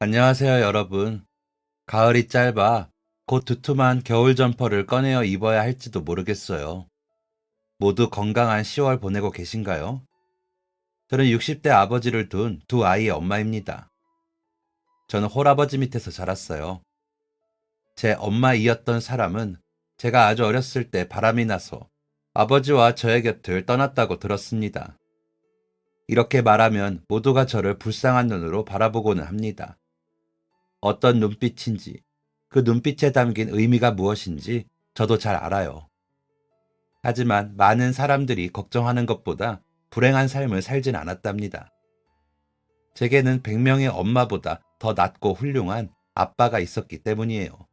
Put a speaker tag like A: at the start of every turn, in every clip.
A: 안녕하세요, 여러분. 가을이 짧아 곧 두툼한 겨울 점퍼를 꺼내어 입어야 할지도 모르겠어요. 모두 건강한 10월 보내고 계신가요? 저는 60대 아버지를 둔 두 아이의 엄마입니다. 저는 홀아버지 밑에서 자랐어요. 제 엄마이었던 사람은 제가 아주 어렸을 때 바람이 나서 아버지와 저의 곁을 떠났다고 들었습니다. 이렇게 말하면 모두가 저를 불쌍한 눈으로 바라보고는 합니다. 어떤 눈빛인지, 그 눈빛에 담긴 의미가 무엇인지 저도 잘 알아요. 하지만 많은 사람들이 걱정하는 것보다 불행한 삶을 살진 않았답니다. 제게는 100명의 엄마보다 더 낫고 훌륭한 아빠가 있었기 때문이에요.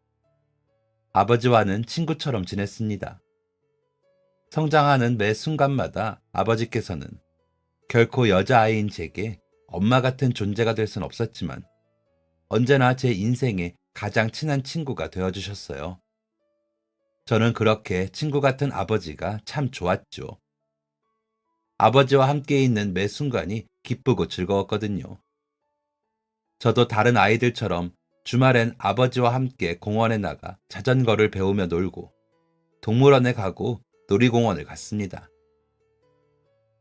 A: 아버지와는 친구처럼 지냈습니다. 성장하는 매 순간마다 아버지께서는 결코 여자아이인 제게 엄마 같은 존재가 될 순 없었지만 언제나 제 인생의 가장 친한 친구가 되어주셨어요. 저는 그렇게 친구 같은 아버지가 참 좋았죠. 아버지와 함께 있는 매 순간이 기쁘고 즐거웠거든요. 저도 다른 아이들처럼 주말엔 아버지와 함께 공원에 나가 자전거를 배우며 놀고 동물원에 가고 놀이공원을 갔습니다.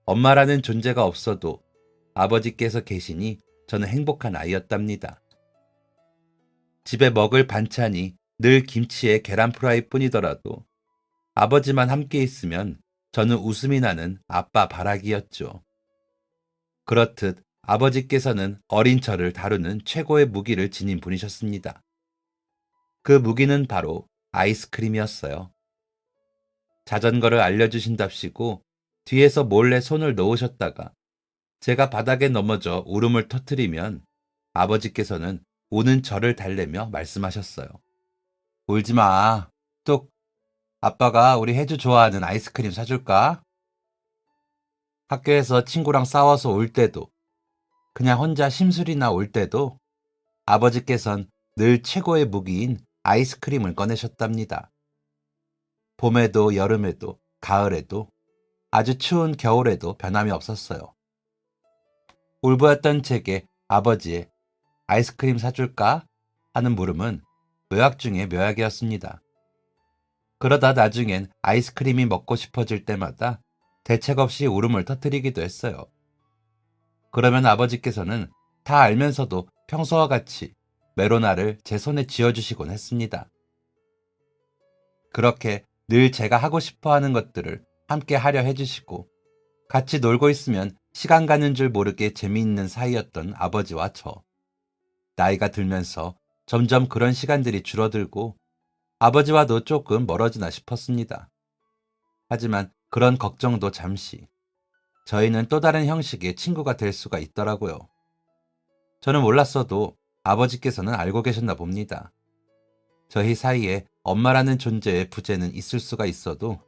A: 엄마라는 존재가 없어도 아버지께서 계시니 저는 행복한 아이였답니다. 집에 먹을 반찬이 늘 김치에 계란 프라이 뿐이더라도 아버지만 함께 있으면 저는 웃음이 나는 아빠 바라기였죠. 그렇듯 아버지께서는 어린 저를 다루는 최고의 무기를 지닌 분이셨습니다. 그 무기는 바로 아이스크림이었어요. 자전거를 알려주신답시고 뒤에서 몰래 손을 놓으셨다가 제가 바닥에 넘어져 울음을 터뜨리면 아버지께서는 우는 저를 달래며 말씀하셨어요. 울지 마. 뚝. 아빠가 우리 혜주 좋아하는 아이스크림 사줄까? 학교에서 친구랑 싸워서 올 때도, 그냥 혼자 심술이나 올 때도 아버지께선 늘 최고의 무기인 아이스크림을 꺼내셨답니다. 봄에도 여름에도 가을에도 아주 추운 겨울에도 변함이 없었어요. 울보였던 제게 아버지의 아이스크림 사줄까? 하는 물음은 묘약 중에 묘약이었습니다. 그러다 나중엔 아이스크림이 먹고 싶어질 때마다 대책 없이 울음을 터뜨리기도 했어요. 그러면 아버지께서는 다 알면서도 평소와 같이 메로나를 제 손에 쥐어주시곤 했습니다. 그렇게 늘 제가 하고 싶어 하는 것들을 함께 하려 해주시고 같이 놀고 있으면 시간 가는 줄 모르게 재미있는 사이였던 아버지와 저. 나이가 들면서 점점 그런 시간들이 줄어들고 아버지와도 조금 멀어지나 싶었습니다. 하지만 그런 걱정도 잠시. 저희는 또 다른 형식의 친구가 될 수가 있더라고요. 저는 몰랐어도 아버지께서는 알고 계셨나 봅니다. 저희 사이에 엄마라는 존재의 부재는 있을 수가 있어도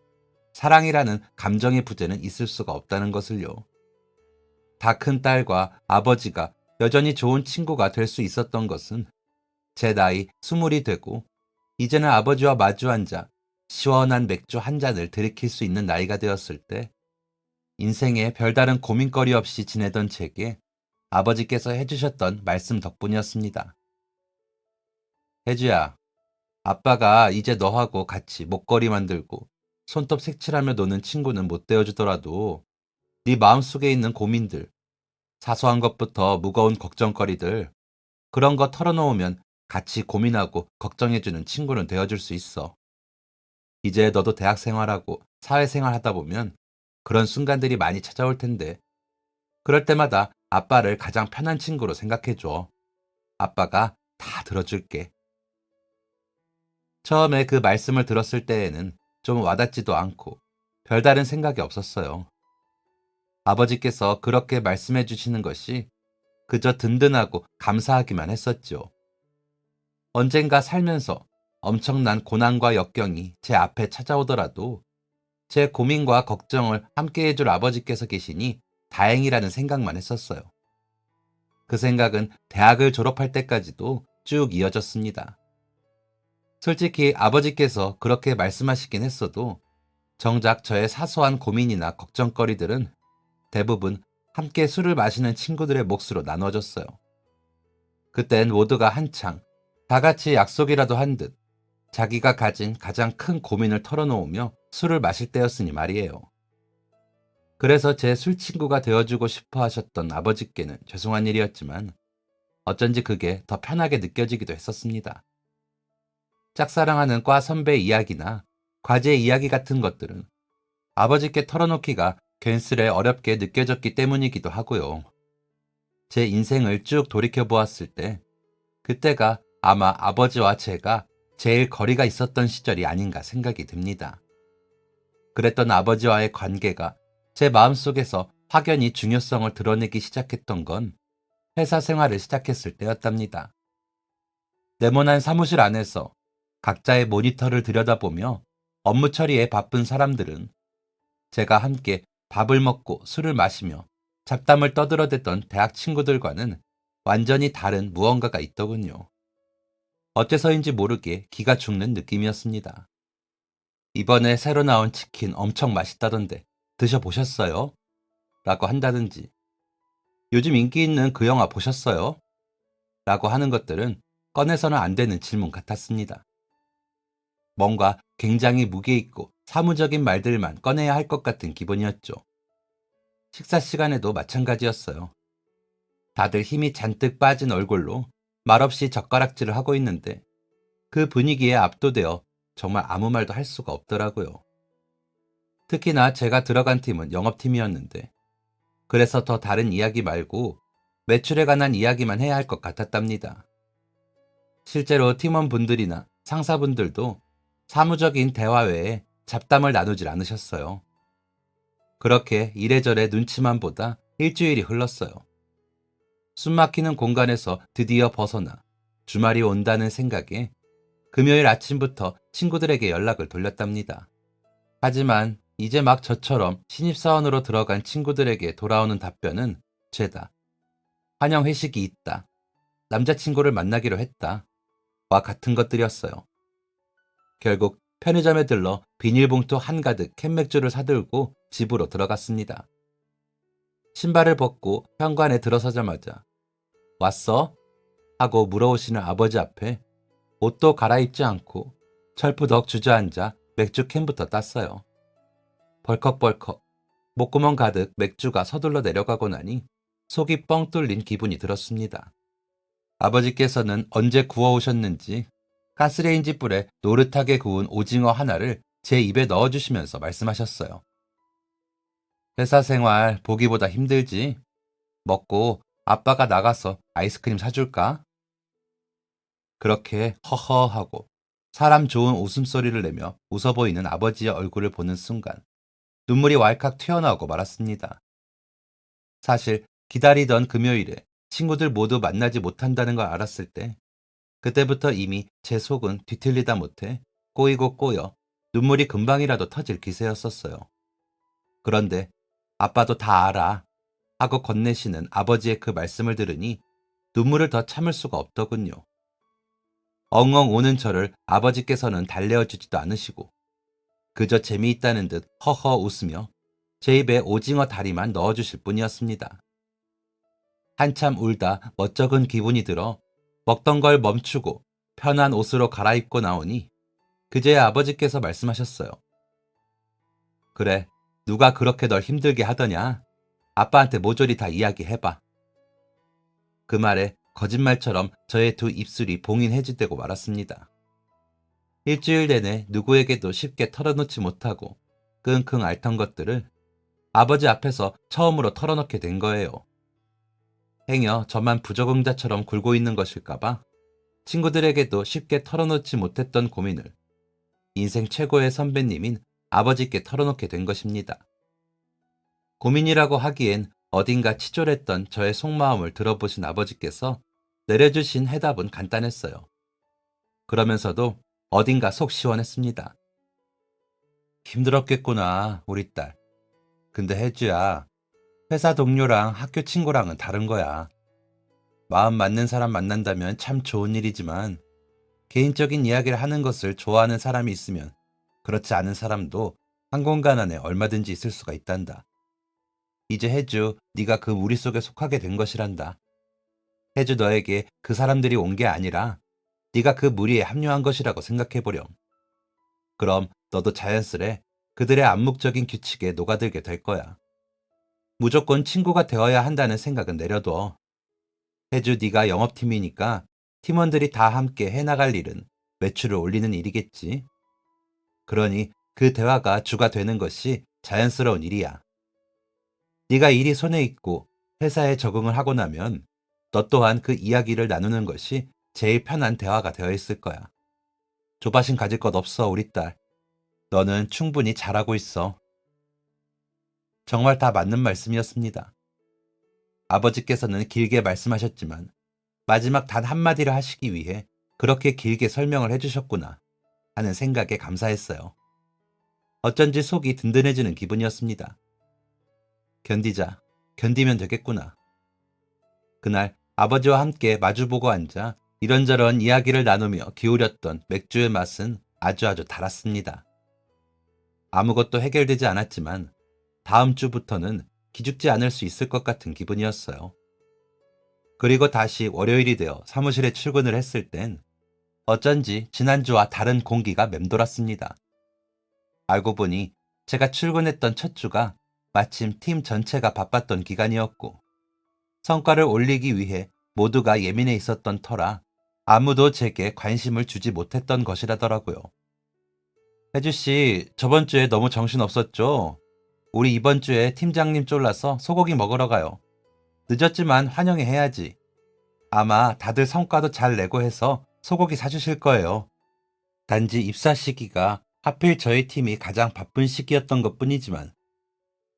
A: 사랑이라는 감정의 부재는 있을 수가 없다는 것을요. 다 큰 딸과 아버지가 여전히 좋은 친구가 될 수 있었던 것은 제 나이 20이 되고 이제는 아버지와 마주 앉아 시원한 맥주 한 잔을 들이킬 수 있는 나이가 되었을 때 인생에 별다른 고민거리 없이 지내던 제게 아버지께서 해주셨던 말씀 덕분이었습니다. 혜주야, 아빠가 이제 너하고 같이 목걸이 만들고 손톱 색칠하며 노는 친구는 못 되어주더라도 네 마음속에 있는 고민들, 사소한 것부터 무거운 걱정거리들, 그런 거 털어놓으면 같이 고민하고 걱정해주는 친구는 되어줄 수 있어. 이제 너도 대학 생활하고 사회생활 하다 보면 그런 순간들이 많이 찾아올 텐데 그럴 때마다 아빠를 가장 편한 친구로 생각해줘. 아빠가 다 들어줄게. 처음에 그 말씀을 들었을 때에는 좀 와닿지도 않고 별다른 생각이 없었어요. 아버지께서 그렇게 말씀해 주시는 것이 그저 든든하고 감사하기만 했었죠. 언젠가 살면서 엄청난 고난과 역경이 제 앞에 찾아오더라도 제 고민과 걱정을 함께 해줄 아버지께서 계시니 다행이라는 생각만 했었어요. 그 생각은 대학을 졸업할 때까지도 쭉 이어졌습니다. 솔직히 아버지께서 그렇게 말씀하시긴 했어도 정작 저의 사소한 고민이나 걱정거리들은 대부분 함께 술을 마시는 친구들의 몫으로 나눠졌어요. 그땐 모두가 한창 다 같이 약속이라도 한 듯 자기가 가진 가장 큰 고민을 털어놓으며 술을 마실 때였으니 말이에요. 그래서 제 술 친구가 되어주고 싶어 하셨던 아버지께는 죄송한 일이었지만 어쩐지 그게 더 편하게 느껴지기도 했었습니다. 짝사랑하는 과 선배 이야기나 과제 이야기 같은 것들은 아버지께 털어놓기가 괜스레 어렵게 느껴졌기 때문이기도 하고요. 제 인생을 쭉 돌이켜보았을 때 그때가 아마 아버지와 제가 제일 거리가 있었던 시절이 아닌가 생각이 듭니다. 그랬던 아버지와의 관계가 제 마음속에서 확연히 중요성을 드러내기 시작했던 건 회사 생활을 시작했을 때였답니다. 네모난 사무실 안에서 각자의 모니터를 들여다보며 업무 처리에 바쁜 사람들은 제가 함께 밥을 먹고 술을 마시며 잡담을 떠들어댔던 대학 친구들과는 완전히 다른 무언가가 있더군요. 어째서인지 모르게 기가 죽는 느낌이었습니다. 이번에 새로 나온 치킨 엄청 맛있다던데 드셔보셨어요? 라고 한다든지 요즘 인기 있는 그 영화 보셨어요? 라고 하는 것들은 꺼내서는 안 되는 질문 같았습니다. 뭔가 굉장히 무게 있고 사무적인 말들만 꺼내야 할 것 같은 기분이었죠. 식사 시간에도 마찬가지였어요. 다들 힘이 잔뜩 빠진 얼굴로 말없이 젓가락질을 하고 있는데 그 분위기에 압도되어 정말 아무 말도 할 수가 없더라고요. 특히나 제가 들어간 팀은 영업팀이었는데 그래서 더 다른 이야기 말고 매출에 관한 이야기만 해야 할 것 같았답니다. 실제로 팀원분들이나 상사분들도 사무적인 대화 외에 잡담을 나누질 않으셨어요. 그렇게 이래저래 눈치만 보다 일주일이 흘렀어요. 숨막히는 공간에서 드디어 벗어나 주말이 온다는 생각에 금요일 아침부터 친구들에게 연락을 돌렸답니다. 하지만 이제 막 저처럼 신입사원으로 들어간 친구들에게 돌아오는 답변은 죄다. 환영 회식이 있다. 남자친구를 만나기로 했다. 와 같은 것들이었어요. 결국 편의점에 들러 비닐봉투 한가득 캔맥주를 사들고 집으로 들어갔습니다. 신발을 벗고 현관에 들어서자마자 왔어? 하고 물어오시는 아버지 앞에 옷도 갈아입지 않고 철푸덕 주저앉아 맥주 캔부터 땄어요. 벌컥벌컥 목구멍 가득 맥주가 서둘러 내려가고 나니 속이 뻥 뚫린 기분이 들었습니다. 아버지께서는 언제 구워오셨는지 가스레인지 불에 노릇하게 구운 오징어 하나를 제 입에 넣어주시면서 말씀하셨어요. 회사 생활 보기보다 힘들지? 먹고 아빠가 나가서 아이스크림 사줄까? 그렇게 허허하고 사람 좋은 웃음소리를 내며 웃어 보이는 아버지의 얼굴을 보는 순간 눈물이 왈칵 튀어나오고 말았습니다. 사실 기다리던 금요일에 친구들 모두 만나지 못한다는 걸 알았을 때 그때부터 이미 제 속은 뒤틀리다 못해 꼬이고 꼬여 눈물이 금방이라도 터질 기세였었어요. 그런데 아빠도 다 알아 하고 건네시는 아버지의 그 말씀을 들으니 눈물을 더 참을 수가 없더군요. 엉엉 우는 저를 아버지께서는 달래어주지도 않으시고 그저 재미있다는 듯 허허 웃으며 제 입에 오징어 다리만 넣어주실 뿐이었습니다. 한참 울다 멋쩍은 기분이 들어 먹던 걸 멈추고 편한 옷으로 갈아입고 나오니 그제야 아버지께서 말씀하셨어요. 그래, 누가 그렇게 널 힘들게 하더냐? 아빠한테 모조리 다 이야기해봐. 그 말에 거짓말처럼 저의 두 입술이 봉인해지되고 말았습니다. 일주일 내내 누구에게도 쉽게 털어놓지 못하고 끙끙 앓던 것들을 아버지 앞에서 처음으로 털어놓게 된 거예요. 행여 저만 부적응자처럼 굴고 있는 것일까봐 친구들에게도 쉽게 털어놓지 못했던 고민을 인생 최고의 선배님인 아버지께 털어놓게 된 것입니다. 고민이라고 하기엔 어딘가 치졸했던 저의 속마음을 들어보신 아버지께서 내려주신 해답은 간단했어요. 그러면서도 어딘가 속 시원했습니다. 힘들었겠구나, 우리 딸. 근데 혜주야, 회사 동료랑 학교 친구랑은 다른 거야. 마음 맞는 사람 만난다면 참 좋은 일이지만 개인적인 이야기를 하는 것을 좋아하는 사람이 있으면 그렇지 않은 사람도 한 공간 안에 얼마든지 있을 수가 있단다. 이제 혜주, 네가 그 무리 속에 속하게 된 것이란다. 혜주 너에게 그 사람들이 온 게 아니라 네가 그 무리에 합류한 것이라고 생각해보렴. 그럼 너도 자연스레 그들의 암묵적인 규칙에 녹아들게 될 거야. 무조건 친구가 되어야 한다는 생각은 내려둬. 혜주 네가 영업팀이니까 팀원들이 다 함께 해나갈 일은 매출을 올리는 일이겠지. 그러니 그 대화가 주가 되는 것이 자연스러운 일이야. 네가 일이 손에 있고 회사에 적응을 하고 나면 너 또한 그 이야기를 나누는 것이 제일 편한 대화가 되어 있을 거야. 조바심 가질 것 없어, 우리 딸. 너는 충분히 잘하고 있어. 정말 다 맞는 말씀이었습니다. 아버지께서는 길게 말씀하셨지만 마지막 단 한마디를 하시기 위해 그렇게 길게 설명을 해주셨구나 하는 생각에 감사했어요. 어쩐지 속이 든든해지는 기분이었습니다. 견디자, 견디면 되겠구나. 그날 아버지와 함께 마주보고 앉아 이런저런 이야기를 나누며 기울였던 맥주의 맛은 아주 달았습니다. 아무것도 해결되지 않았지만 다음 주부터는 기죽지 않을 수 있을 것 같은 기분이었어요. 그리고 다시 월요일이 되어 사무실에 출근을 했을 땐 어쩐지 지난주와 다른 공기가 맴돌았습니다. 알고 보니 제가 출근했던 첫 주가 마침 팀 전체가 바빴던 기간이었고 성과를 올리기 위해 모두가 예민해 있었던 터라 아무도 제게 관심을 주지 못했던 것이라더라고요. 혜주씨, 저번 주에 너무 정신없었죠? 우리 이번 주에 팀장님 쫄라서 소고기 먹으러 가요. 늦었지만 환영해야지. 아마 다들 성과도 잘 내고 해서 소고기 사주실 거예요. 단지 입사 시기가 하필 저희 팀이 가장 바쁜 시기였던 것 뿐이지만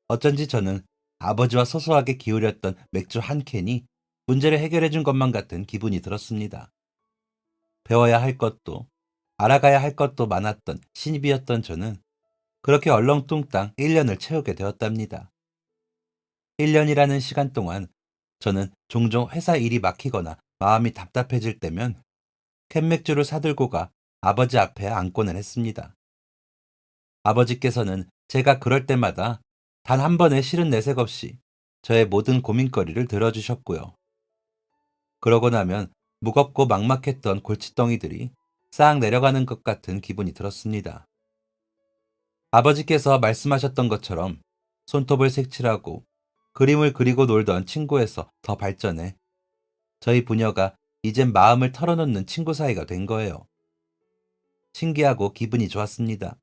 A: 어쩐지 저는 아버지와 소소하게 기울였던 맥주 한 캔이 문제를 해결해 준 것만 같은 기분이 들었습니다. 배워야 할 것도 알아가야 할 것도 많았던 신입이었던 저는 그렇게 얼렁뚱땅 1년을 채우게 되었답니다. 1년이라는 시간 동안 저는 종종 회사 일이 막히거나 마음이 답답해질 때면 캔맥주를 사들고 가 아버지 앞에 앉곤을 했습니다. 아버지께서는 제가 그럴 때마다 단 한 번의 싫은 내색 없이 저의 모든 고민거리를 들어주셨고요. 그러고 나면 무겁고 막막했던 골칫덩이들이 싹 내려가는 것 같은 기분이 들었습니다. 아버지께서 말씀하셨던 것처럼 손톱을 색칠하고 그림을 그리고 놀던 친구에서 더 발전해 저희 부녀가 이젠 마음을 털어놓는 친구 사이가 된 거예요. 신기하고 기분이 좋았습니다.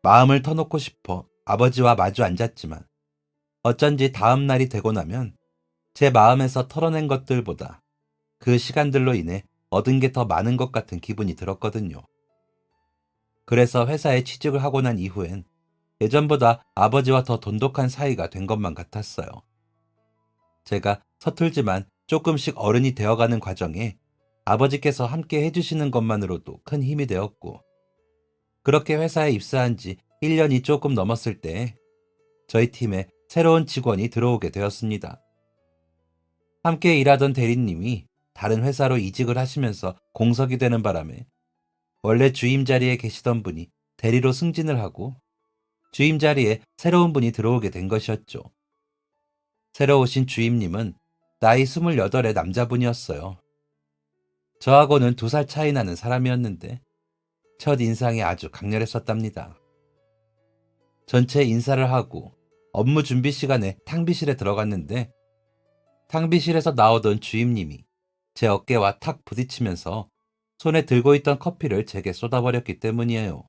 A: 마음을 터놓고 싶어 아버지와 마주 앉았지만 어쩐지 다음 날이 되고 나면 제 마음에서 털어낸 것들보다 그 시간들로 인해 얻은 게 더 많은 것 같은 기분이 들었거든요. 그래서 회사에 취직을 하고 난 이후엔 예전보다 아버지와 더 돈독한 사이가 된 것만 같았어요. 제가 서툴지만 조금씩 어른이 되어가는 과정에 아버지께서 함께 해주시는 것만으로도 큰 힘이 되었고, 그렇게 회사에 입사한 지 1년이 조금 넘었을 때 저희 팀에 새로운 직원이 들어오게 되었습니다. 함께 일하던 대리님이 다른 회사로 이직을 하시면서 공석이 되는 바람에 원래 주임 자리에 계시던 분이 대리로 승진을 하고 주임 자리에 새로운 분이 들어오게 된 것이었죠. 새로 오신 주임님은 나이 28의 남자분이었어요. 저하고는 2살 차이 나는 사람이었는데 첫 인상이 아주 강렬했었답니다. 전체 인사를 하고 업무 준비 시간에 탕비실에 들어갔는데 탕비실에서 나오던 주임님이 제 어깨와 탁 부딪히면서 손에 들고 있던 커피를 제게 쏟아버렸기 때문이에요.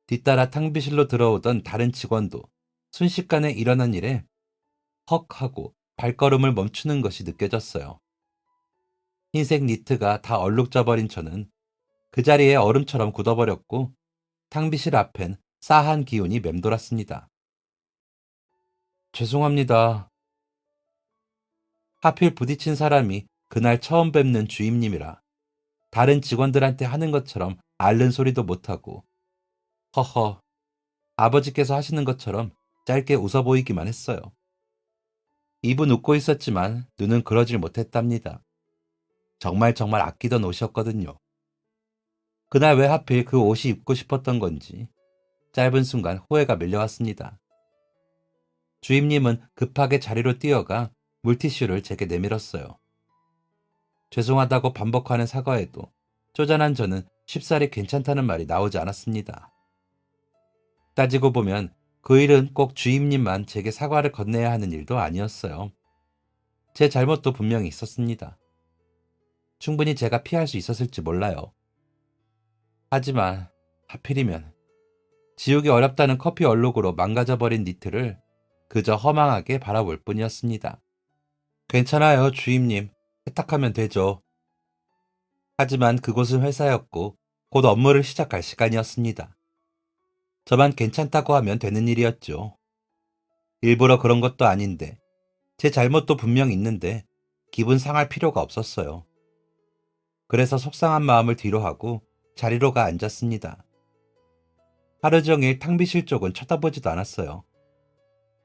A: 뒤따라 탕비실로 들어오던 다른 직원도 순식간에 일어난 일에 헉 하고 발걸음을 멈추는 것이 느껴졌어요. 흰색 니트가 다 얼룩져버린 저는 그 자리에 얼음처럼 굳어버렸고 탕비실 앞엔 싸한 기운이 맴돌았습니다. 죄송합니다. 하필 부딪힌 사람이 그날 처음 뵙는 주임님이라 다른 직원들한테 하는 것처럼 앓는 소리도 못하고 허허 아버지께서 하시는 것처럼 짧게 웃어 보이기만 했어요. 입은 웃고 있었지만 눈은 그러질 못했답니다. 정말 아끼던 옷이었거든요. 그날 왜 하필 그 옷이 입고 싶었던 건지 짧은 순간 후회가 밀려왔습니다. 주임님은 급하게 자리로 뛰어가 물티슈를 제게 내밀었어요. 죄송하다고 반복하는 사과에도 쪼잔한 저는 쉽사리 괜찮다는 말이 나오지 않았습니다. 따지고 보면 그 일은 꼭 주임님만 제게 사과를 건네야 하는 일도 아니었어요. 제 잘못도 분명히 있었습니다. 충분히 제가 피할 수 있었을지 몰라요. 하지만 하필이면 지우기 어렵다는 커피 얼룩으로 망가져버린 니트를 그저 허망하게 바라볼 뿐이었습니다. 괜찮아요, 주임님. 세탁하면 되죠. 하지만 그곳은 회사였고 곧 업무를 시작할 시간이었습니다. 저만 괜찮다고 하면 되는 일이었죠. 일부러 그런 것도 아닌데 제 잘못도 분명 있는데 기분 상할 필요가 없었어요. 그래서 속상한 마음을 뒤로하고 자리로 가 앉았습니다. 하루 종일 탕비실 쪽은 쳐다보지도 않았어요.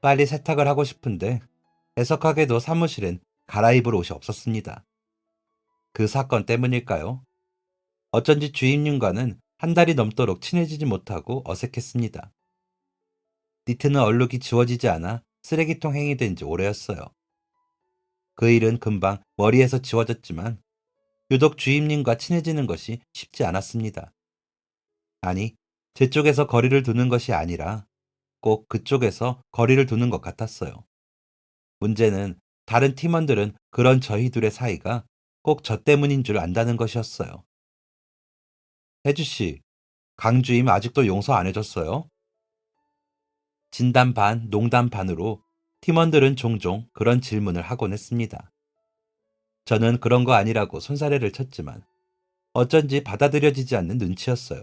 A: 빨리 세탁을 하고 싶은데 애석하게도 사무실엔 갈아입을 옷이 없었습니다. 그 사건 때문일까요? 어쩐지 주임님과는 한 달이 넘도록 친해지지 못하고 어색했습니다. 니트는 얼룩이 지워지지 않아 쓰레기통 행위 된 지 오래였어요. 그 일은 금방 머리에서 지워졌지만 유독 주임님과 친해지는 것이 쉽지 않았습니다. 아니, 제 쪽에서 거리를 두는 것이 아니라 꼭 그쪽에서 거리를 두는 것 같았어요. 문제는 다른 팀원들은 그런 저희 둘의 사이가 꼭 저 때문인 줄 안다는 것이었어요. 혜주씨, 강주임 아직도 용서 안 해줬어요? 진담 반, 농담 반으로 팀원들은 종종 그런 질문을 하곤 했습니다. 저는 그런 거 아니라고 손사래를 쳤지만 어쩐지 받아들여지지 않는 눈치였어요.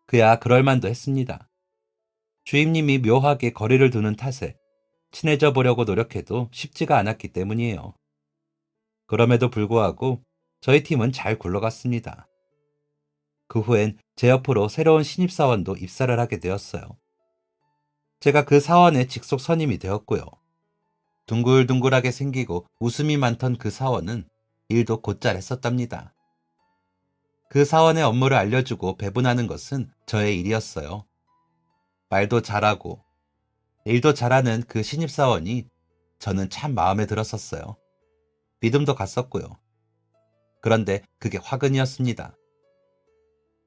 A: 그야 그럴만도 했습니다. 주임님이 묘하게 거리를 두는 탓에 친해져 보려고 노력해도 쉽지가 않았기 때문이에요. 그럼에도 불구하고 저희 팀은 잘 굴러갔습니다. 그 후엔 제 옆으로 새로운 신입사원도 입사를 하게 되었어요. 제가 그 사원의 직속 선임이 되었고요. 둥글둥글하게 생기고 웃음이 많던 그 사원은 일도 곧잘 했었답니다. 그 사원의 업무를 알려주고 배분하는 것은 저의 일이었어요. 말도 잘하고 일도 잘하는 그 신입사원이 저는 참 마음에 들었었어요. 믿음도 갔었고요. 그런데 그게 화근이었습니다.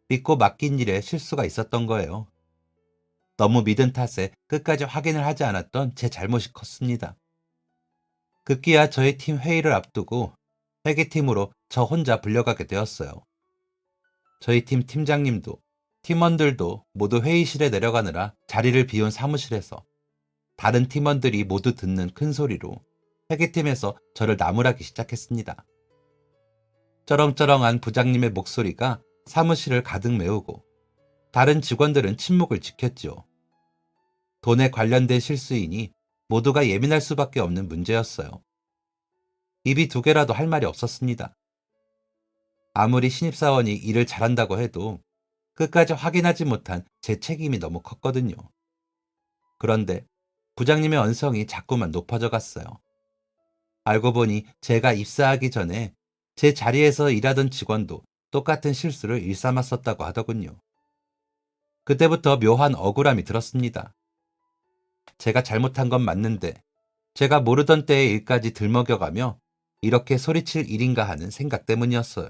A: 믿고 맡긴 일에 실수가 있었던 거예요. 너무 믿은 탓에 끝까지 확인을 하지 않았던 제 잘못이 컸습니다. 급기야 저희 팀 회의를 앞두고 회계팀으로 저 혼자 불려가게 되었어요. 저희 팀 팀장님도 팀원들도 모두 회의실에 내려가느라 자리를 비운 사무실에서 다른 팀원들이 모두 듣는 큰 소리로 회계팀에서 저를 나무라기 시작했습니다. 쩌렁쩌렁한 부장님의 목소리가 사무실을 가득 메우고 다른 직원들은 침묵을 지켰지요. 돈에 관련된 실수이니 모두가 예민할 수밖에 없는 문제였어요. 입이 두 개라도 할 말이 없었습니다. 아무리 신입사원이 일을 잘한다고 해도 끝까지 확인하지 못한 제 책임이 너무 컸거든요. 그런데 부장님의 언성이 자꾸만 높아져 갔어요. 알고 보니 제가 입사하기 전에 제 자리에서 일하던 직원도 똑같은 실수를 일삼았었다고 하더군요. 그때부터 묘한 억울함이 들었습니다. 제가 잘못한 건 맞는데 제가 모르던 때의 일까지 들먹여가며 이렇게 소리칠 일인가 하는 생각 때문이었어요.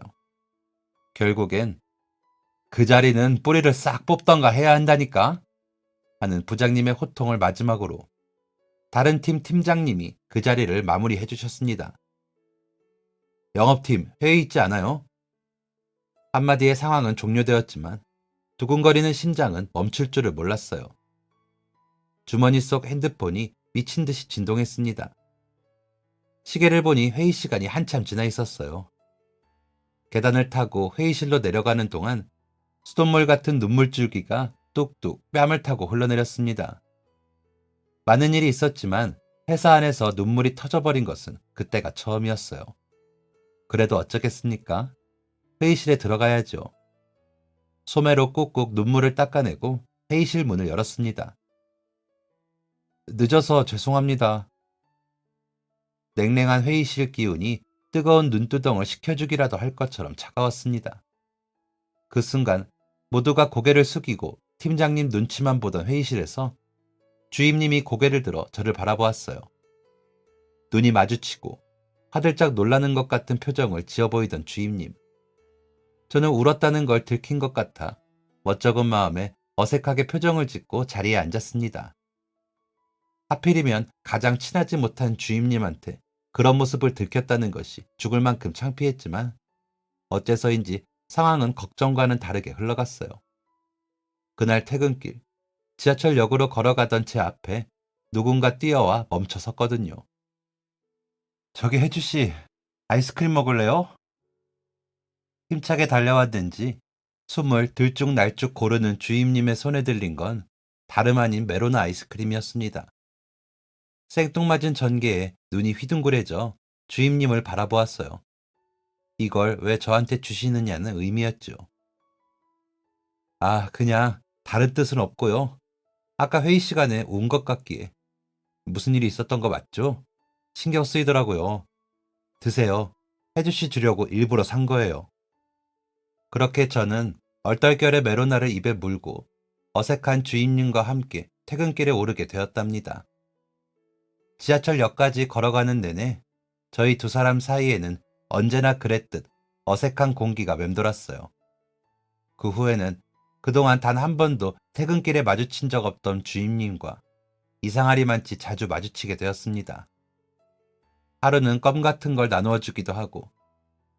A: 결국엔 그 자리는 뿌리를 싹 뽑던가 해야 한다니까 하는 부장님의 호통을 마지막으로 다른 팀 팀장님이 그 자리를 마무리해 주셨습니다. 영업팀 회의 있지 않아요? 한마디에 상황은 종료되었지만 두근거리는 심장은 멈출 줄을 몰랐어요. 주머니 속 핸드폰이 미친 듯이 진동했습니다. 시계를 보니 회의 시간이 한참 지나 있었어요. 계단을 타고 회의실로 내려가는 동안 수돗물 같은 눈물줄기가 뚝뚝 뺨을 타고 흘러내렸습니다. 많은 일이 있었지만 회사 안에서 눈물이 터져버린 것은 그때가 처음이었어요. 그래도 어쩌겠습니까? 회의실에 들어가야죠. 소매로 꾹꾹 눈물을 닦아내고 회의실 문을 열었습니다. 늦어서 죄송합니다. 냉랭한 회의실 기운이 뜨거운 눈두덩을 식혀주기라도 할 것처럼 차가웠습니다. 그 순간 모두가 고개를 숙이고 팀장님 눈치만 보던 회의실에서 주임님이 고개를 들어 저를 바라보았어요. 눈이 마주치고 화들짝 놀라는 것 같은 표정을 지어 보이던 주임님. 저는 울었다는 걸 들킨 것 같아 멋쩍은 마음에 어색하게 표정을 짓고 자리에 앉았습니다. 하필이면 가장 친하지 못한 주임님한테 그런 모습을 들켰다는 것이 죽을 만큼 창피했지만 어째서인지 상황은 걱정과는 다르게 흘러갔어요. 그날 퇴근길, 지하철역으로 걸어가던 제 앞에 누군가 뛰어와 멈춰 섰거든요. 저기 혜주씨, 아이스크림 먹을래요? 힘차게 달려왔는지 숨을 들쭉날쭉 고르는 주임님의 손에 들린 건 다름 아닌 메로나 아이스크림이었습니다. 생뚱맞은 전개에 눈이 휘둥그레져 주임님을 바라보았어요. 이걸 왜 저한테 주시느냐는 의미였죠. 아, 그냥 다른 뜻은 없고요. 아까 회의 시간에 온 것 같기에. 무슨 일이 있었던 거 맞죠? 신경 쓰이더라고요. 드세요. 해주씨 주려고 일부러 산 거예요. 그렇게 저는 얼떨결에 메로나를 입에 물고 어색한 주임님과 함께 퇴근길에 오르게 되었답니다. 지하철역까지 걸어가는 내내 저희 두 사람 사이에는 언제나 그랬듯 어색한 공기가 맴돌았어요. 그 후에는 그동안 단 한 번도 퇴근길에 마주친 적 없던 주임님과 이상하리만치 자주 마주치게 되었습니다. 하루는 껌 같은 걸 나누어 주기도 하고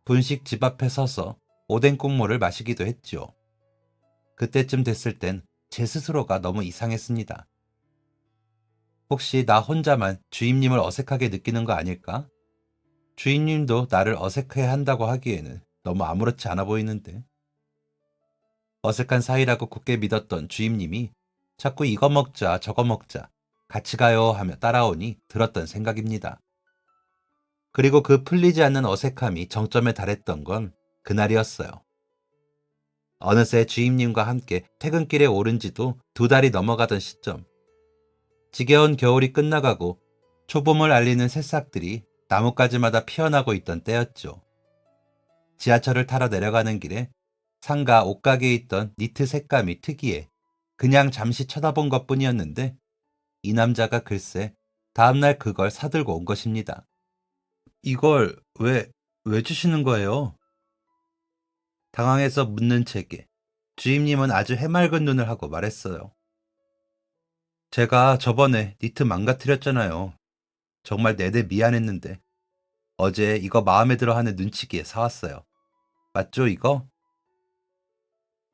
A: 분식 집 앞에 서서 오뎅 국물을 마시기도 했지요. 그때쯤 됐을 땐 제 스스로가 너무 이상했습니다. 혹시 나 혼자만 주임님을 어색하게 느끼는 거 아닐까? 주임님도 나를 어색해 한다고 하기에는 너무 아무렇지 않아 보이는데. 어색한 사이라고 굳게 믿었던 주임님이 자꾸 이거 먹자 저거 먹자 같이 가요 하며 따라오니 들었던 생각입니다. 그리고 그 풀리지 않는 어색함이 정점에 달했던 건 그날이었어요. 어느새 주임님과 함께 퇴근길에 오른 지도 2달이 넘어가던 시점. 지겨운 겨울이 끝나가고 초봄을 알리는 새싹들이 나뭇가지마다 피어나고 있던 때였죠. 지하철을 타러 내려가는 길에 상가 옷가게에 있던 니트 색감이 특이해 그냥 잠시 쳐다본 것뿐이었는데 이 남자가 글쎄 다음날 그걸 사들고 온 것입니다. 이걸 왜 주시는 거예요? 당황해서 묻는 제게 주임님은 아주 해맑은 눈을 하고 말했어요. 제가 저번에 니트 망가뜨렸잖아요. 정말 내내 미안했는데 어제 이거 마음에 들어 하는 눈치기에 사왔어요. 맞죠, 이거?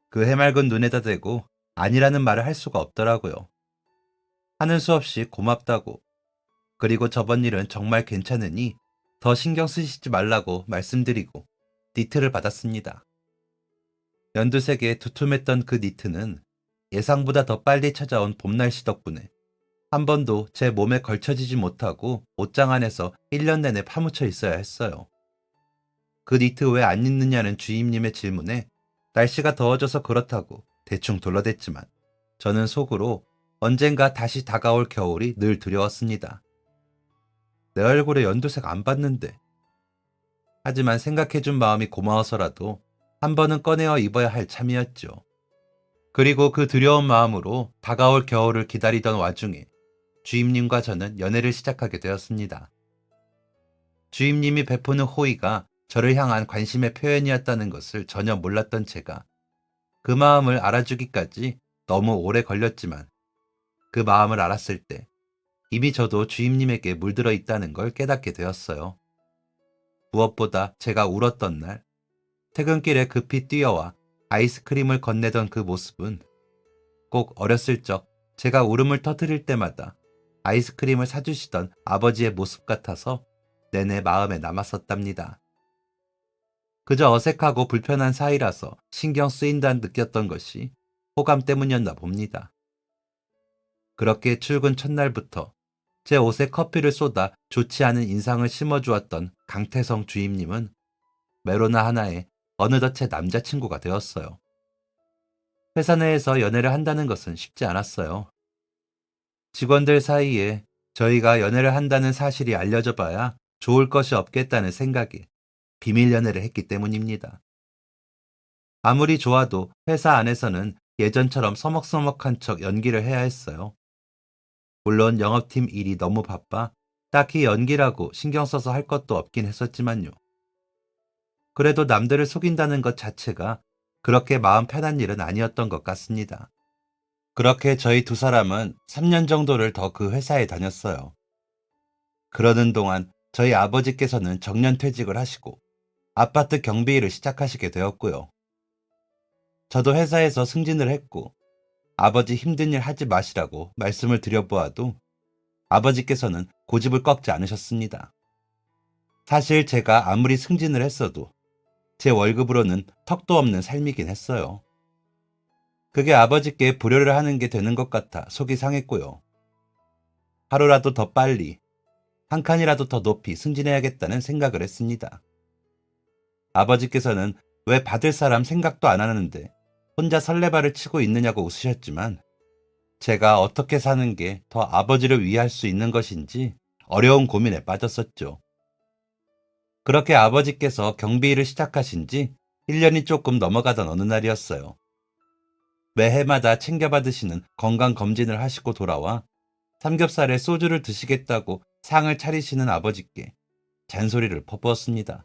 A: 그 해맑은 눈에다 대고 아니라는 말을 할 수가 없더라고요. 하는 수 없이 고맙다고, 그리고 저번 일은 정말 괜찮으니 더 신경 쓰시지 말라고 말씀드리고 니트를 받았습니다. 연두색에 두툼했던 그 니트는 예상보다 더 빨리 찾아온 봄 날씨 덕분에 한 번도 제 몸에 걸쳐지지 못하고 옷장 안에서 1년 내내 파묻혀 있어야 했어요. 그 니트 왜 안 입느냐는 주임님의 질문에 날씨가 더워져서 그렇다고 대충 둘러댔지만 저는 속으로 언젠가 다시 다가올 겨울이 늘 두려웠습니다. 내 얼굴에 연두색 안 봤는데. 하지만 생각해준 마음이 고마워서라도 한 번은 꺼내어 입어야 할 참이었죠. 그리고 그 두려운 마음으로 다가올 겨울을 기다리던 와중에 주임님과 저는 연애를 시작하게 되었습니다. 주임님이 베푸는 호의가 저를 향한 관심의 표현이었다는 것을 전혀 몰랐던 제가 그 마음을 알아주기까지 너무 오래 걸렸지만 그 마음을 알았을 때 이미 저도 주임님에게 물들어 있다는 걸 깨닫게 되었어요. 무엇보다 제가 울었던 날, 퇴근길에 급히 뛰어와 아이스크림을 건네던 그 모습은 꼭 어렸을 적 제가 울음을 터뜨릴 때마다 아이스크림을 사주시던 아버지의 모습 같아서 내내 마음에 남았었답니다. 그저 어색하고 불편한 사이라서 신경 쓰인다 느꼈던 것이 호감 때문이었나 봅니다. 그렇게 출근 첫날부터 제 옷에 커피를 쏟아 좋지 않은 인상을 심어주었던 강태성 주임님은 메로나 하나에 어느덧 제 남자친구가 되었어요. 회사 내에서 연애를 한다는 것은 쉽지 않았어요. 직원들 사이에 저희가 연애를 한다는 사실이 알려져 봐야 좋을 것이 없겠다는 생각에 비밀 연애를 했기 때문입니다. 아무리 좋아도 회사 안에서는 예전처럼 서먹서먹한 척 연기를 해야 했어요. 물론 영업팀 일이 너무 바빠 딱히 연기라고 신경 써서 할 것도 없긴 했었지만요. 그래도 남들을 속인다는 것 자체가 그렇게 마음 편한 일은 아니었던 것 같습니다. 그렇게 저희 두 사람은 3년 정도를 더 그 회사에 다녔어요. 그러는 동안 저희 아버지께서는 정년퇴직을 하시고 아파트 경비 일을 시작하시게 되었고요. 저도 회사에서 승진을 했고 아버지 힘든 일 하지 마시라고 말씀을 드려보아도 아버지께서는 고집을 꺾지 않으셨습니다. 사실 제가 아무리 승진을 했어도 제 월급으로는 턱도 없는 삶이긴 했어요. 그게 아버지께 불효를 하는 게 되는 것 같아 속이 상했고요. 하루라도 더 빨리, 한 칸이라도 더 높이 승진해야겠다는 생각을 했습니다. 아버지께서는 왜 받을 사람 생각도 안 하는데 혼자 설레발을 치고 있느냐고 웃으셨지만 제가 어떻게 사는 게 더 아버지를 위할 수 있는 것인지 어려운 고민에 빠졌었죠. 그렇게 아버지께서 경비 일을 시작하신 지 1년이 조금 넘어가던 어느 날이었어요. 매해마다 챙겨받으시는 건강검진을 하시고 돌아와 삼겹살에 소주를 드시겠다고 상을 차리시는 아버지께 잔소리를 퍼부었습니다.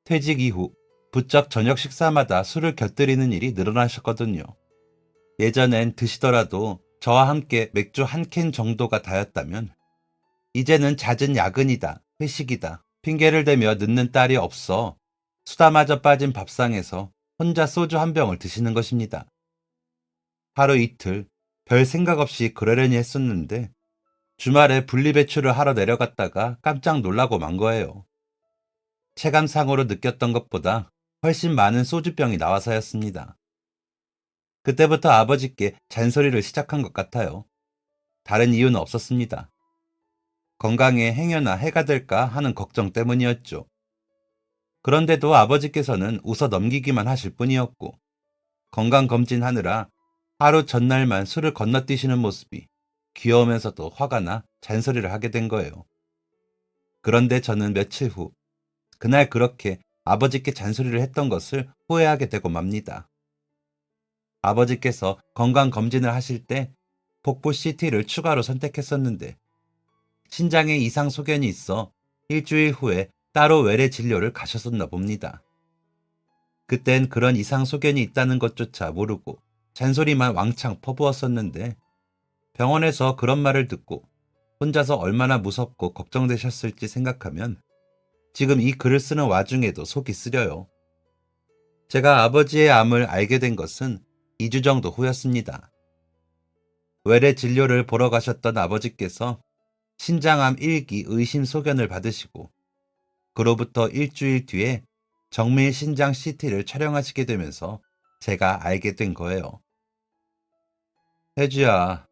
A: 퇴직 이후 부쩍 저녁 식사마다 술을 곁들이는 일이 늘어나셨거든요. 예전엔 드시더라도 저와 함께 맥주 한 캔 정도가 다였다면 이제는 잦은 야근이다, 회식이다, 핑계를 대며 늦는 딸이 없어 수다마저 빠진 밥상에서 혼자 소주 한 병을 드시는 것입니다. 하루 이틀 별 생각 없이 그러려니 했었는데 주말에 분리배출을 하러 내려갔다가 깜짝 놀라고 만 거예요. 체감상으로 느꼈던 것보다 훨씬 많은 소주병이 나와서였습니다. 그때부터 아버지께 잔소리를 시작한 것 같아요. 다른 이유는 없었습니다. 건강에 행여나 해가 될까 하는 걱정 때문이었죠. 그런데도 아버지께서는 웃어 넘기기만 하실 뿐이었고 건강검진하느라 하루 전날만 술을 건너뛰시는 모습이 귀여우면서도 화가 나 잔소리를 하게 된 거예요. 그런데 저는 며칠 후 그날 그렇게 아버지께 잔소리를 했던 것을 후회하게 되고 맙니다. 아버지께서 건강검진을 하실 때 복부 CT를 추가로 선택했었는데 신장에 이상 소견이 있어 일주일 후에 따로 외래 진료를 가셨었나 봅니다. 그땐 그런 이상 소견이 있다는 것조차 모르고 잔소리만 왕창 퍼부었었는데 병원에서 그런 말을 듣고 혼자서 얼마나 무섭고 걱정되셨을지 생각하면 지금 이 글을 쓰는 와중에도 속이 쓰려요. 제가 아버지의 암을 알게 된 것은 2주 정도 후였습니다. 외래 진료를 보러 가셨던 아버지께서 신장암 1기 의심 소견을 받으시고 그로부터 일주일 뒤에 정밀 신장 CT를 촬영하시게 되면서 제가 알게 된 거예요. 혜주야,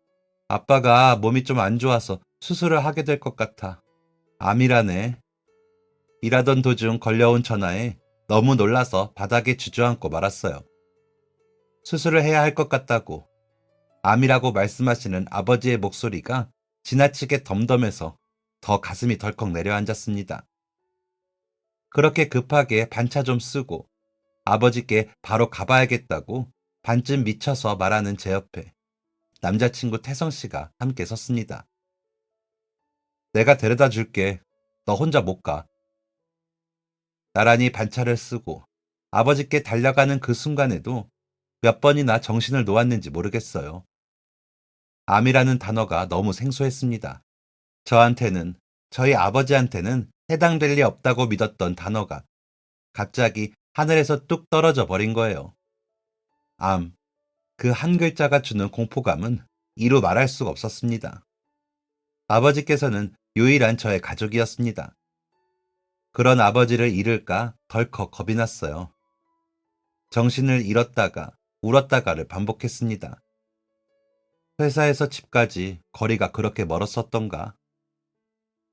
A: 아빠가 몸이 좀 안 좋아서 수술을 하게 될 것 같아. 암이라네. 일하던 도중 걸려온 전화에 너무 놀라서 바닥에 주저앉고 말았어요. 수술을 해야 할 것 같다고 암이라고 말씀하시는 아버지의 목소리가 지나치게 덤덤해서 더 가슴이 덜컥 내려앉았습니다. 그렇게 급하게 반차 좀 쓰고 아버지께 바로 가봐야겠다고 반쯤 미쳐서 말하는 제 옆에 남자친구 태성씨가 함께 섰습니다. 내가 데려다 줄게. 너 혼자 못 가. 나란히 반차를 쓰고 아버지께 달려가는 그 순간에도 몇 번이나 정신을 놓았는지 모르겠어요. 암이라는 단어가 너무 생소했습니다. 저한테는, 저희 아버지한테는 해당될 리 없다고 믿었던 단어가 갑자기 하늘에서 뚝 떨어져 버린 거예요. 암, 그 한 글자가 주는 공포감은 이루 말할 수가 없었습니다. 아버지께서는 유일한 저의 가족이었습니다. 그런 아버지를 잃을까 덜컥 겁이 났어요. 정신을 잃었다가 울었다가를 반복했습니다. 회사에서 집까지 거리가 그렇게 멀었었던가.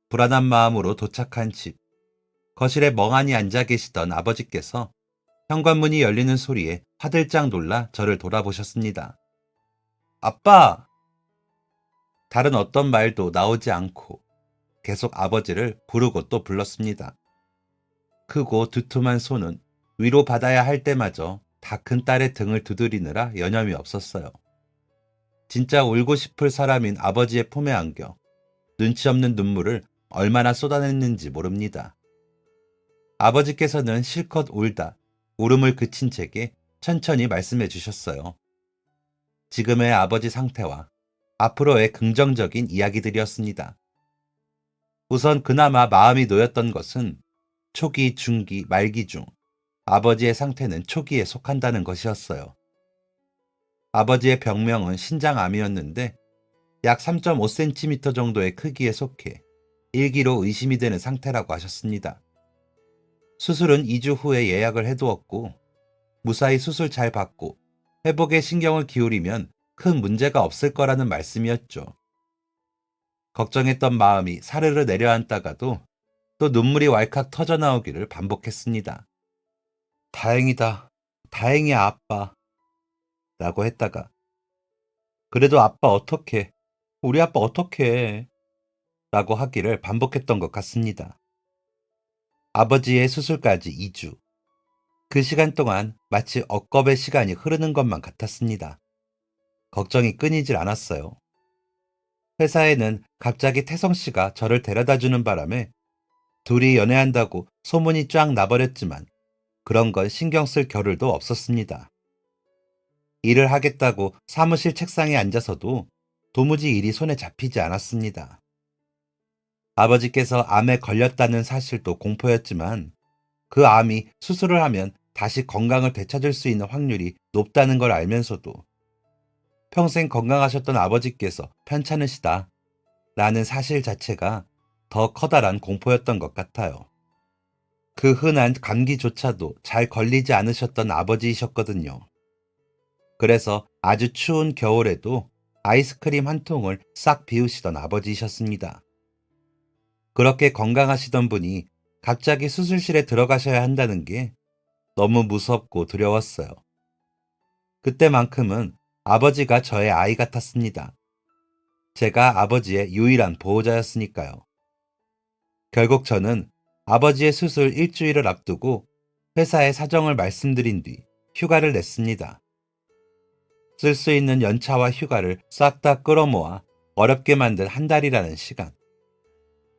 A: 불안한 마음으로 도착한 집. 거실에 멍하니 앉아 계시던 아버지께서 현관문이 열리는 소리에 화들짝 놀라 저를 돌아보셨습니다. 아빠! 다른 어떤 말도 나오지 않고 계속 아버지를 부르고 또 불렀습니다. 크고 두툼한 손은 위로 받아야 할 때마저 다 큰 딸의 등을 두드리느라 여념이 없었어요. 진짜 울고 싶을 사람인 아버지의 품에 안겨 눈치 없는 눈물을 얼마나 쏟아냈는지 모릅니다. 아버지께서는 실컷 울다 울음을 그친 제게 천천히 말씀해 주셨어요. 지금의 아버지 상태와 앞으로의 긍정적인 이야기들이었습니다. 우선 그나마 마음이 놓였던 것은 초기, 중기, 말기 중 아버지의 상태는 초기에 속한다는 것이었어요. 아버지의 병명은 신장암이었는데 약 3.5cm 정도의 크기에 속해 1기로 의심이 되는 상태라고 하셨습니다. 수술은 2주 후에 예약을 해두었고 무사히 수술 잘 받고 회복에 신경을 기울이면 큰 문제가 없을 거라는 말씀이었죠. 걱정했던 마음이 사르르 내려앉다가도 또 눈물이 왈칵 터져나오기를 반복했습니다. 다행이다. 다행이야, 아빠. 라고 했다가 그래도 아빠 어떡해. 우리 아빠 어떡해. 라고 하기를 반복했던 것 같습니다. 아버지의 수술까지 2주. 그 시간 동안 마치 억겁의 시간이 흐르는 것만 같았습니다. 걱정이 끊이질 않았어요. 회사에는 갑자기 태성 씨가 저를 데려다 주는 바람에 둘이 연애한다고 소문이 쫙 나버렸지만 그런 건 신경 쓸 겨를도 없었습니다. 일을 하겠다고 사무실 책상에 앉아서도 도무지 일이 손에 잡히지 않았습니다. 아버지께서 암에 걸렸다는 사실도 공포였지만 그 암이 수술을 하면 다시 건강을 되찾을 수 있는 확률이 높다는 걸 알면서도 평생 건강하셨던 아버지께서 편찮으시다 라는 사실 자체가 더 커다란 공포였던 것 같아요. 그 흔한 감기조차도 잘 걸리지 않으셨던 아버지이셨거든요. 그래서 아주 추운 겨울에도 아이스크림 한 통을 싹 비우시던 아버지이셨습니다. 그렇게 건강하시던 분이 갑자기 수술실에 들어가셔야 한다는 게 너무 무섭고 두려웠어요. 그때만큼은 아버지가 저의 아이 같았습니다. 제가 아버지의 유일한 보호자였으니까요. 결국 저는 아버지의 수술 일주일을 앞두고 회사에 사정을 말씀드린 뒤 휴가를 냈습니다. 쓸 수 있는 연차와 휴가를 싹 다 끌어모아 어렵게 만든 한 달이라는 시간.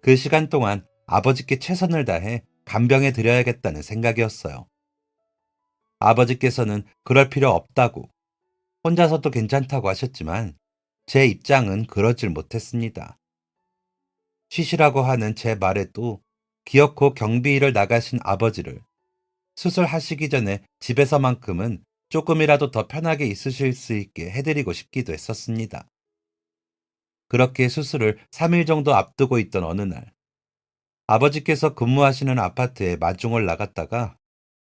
A: 그 시간 동안 아버지께 최선을 다해 간병해 드려야겠다는 생각이었어요. 아버지께서는 그럴 필요 없다고 혼자서도 괜찮다고 하셨지만 제 입장은 그러질 못했습니다. 쉬시라고 하는 제 말에도 기어코 경비일을 나가신 아버지를 수술하시기 전에 집에서만큼은 조금이라도 더 편하게 있으실 수 있게 해드리고 싶기도 했었습니다. 그렇게 수술을 3일 정도 앞두고 있던 어느 날, 아버지께서 근무하시는 아파트에 마중을 나갔다가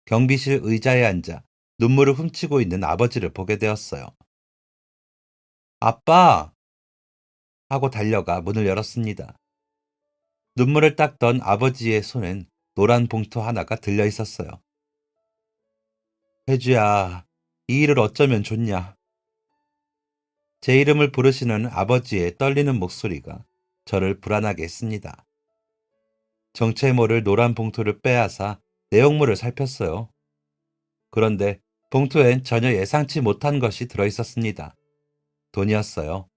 A: 경비실 의자에 앉아 눈물을 훔치고 있는 아버지를 보게 되었어요. 아빠! 하고 달려가 문을 열었습니다. 눈물을 닦던 아버지의 손엔 노란 봉투 하나가 들려 있었어요. 혜주야, 이 일을 어쩌면 좋냐. 제 이름을 부르시는 아버지의 떨리는 목소리가 저를 불안하게 했습니다. 정체 모를 노란 봉투를 빼앗아 내용물을 살폈어요. 그런데 봉투엔 전혀 예상치 못한 것이 들어 있었습니다. 돈이었어요.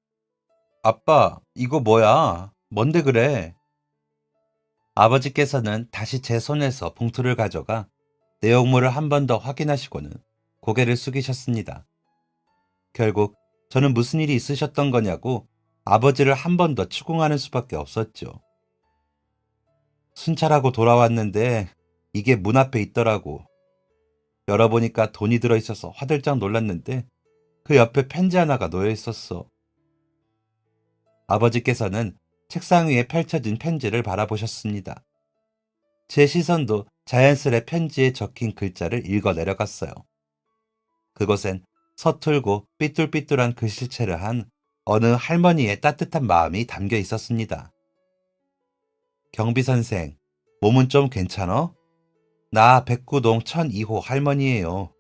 A: 아빠, 이거 뭐야? 뭔데 그래? 아버지께서는 다시 제 손에서 봉투를 가져가 내용물을 한 번 더 확인하시고는 고개를 숙이셨습니다. 결국 저는 무슨 일이 있으셨던 거냐고 아버지를 한 번 더 추궁하는 수밖에 없었죠. 순찰하고 돌아왔는데 이게 문 앞에 있더라고. 열어보니까 돈이 들어있어서 화들짝 놀랐는데 그 옆에 편지 하나가 놓여 있었어. 아버지께서는 책상 위에 펼쳐진 편지를 바라보셨습니다. 제 시선도 자연스레 편지에 적힌 글자를 읽어 내려갔어요. 그곳엔 서툴고 삐뚤삐뚤한 글씨체를 한 어느 할머니의 따뜻한 마음이 담겨 있었습니다. 경비 선생, 몸은 좀 괜찮어? 나 백구동 1002호 할머니예요.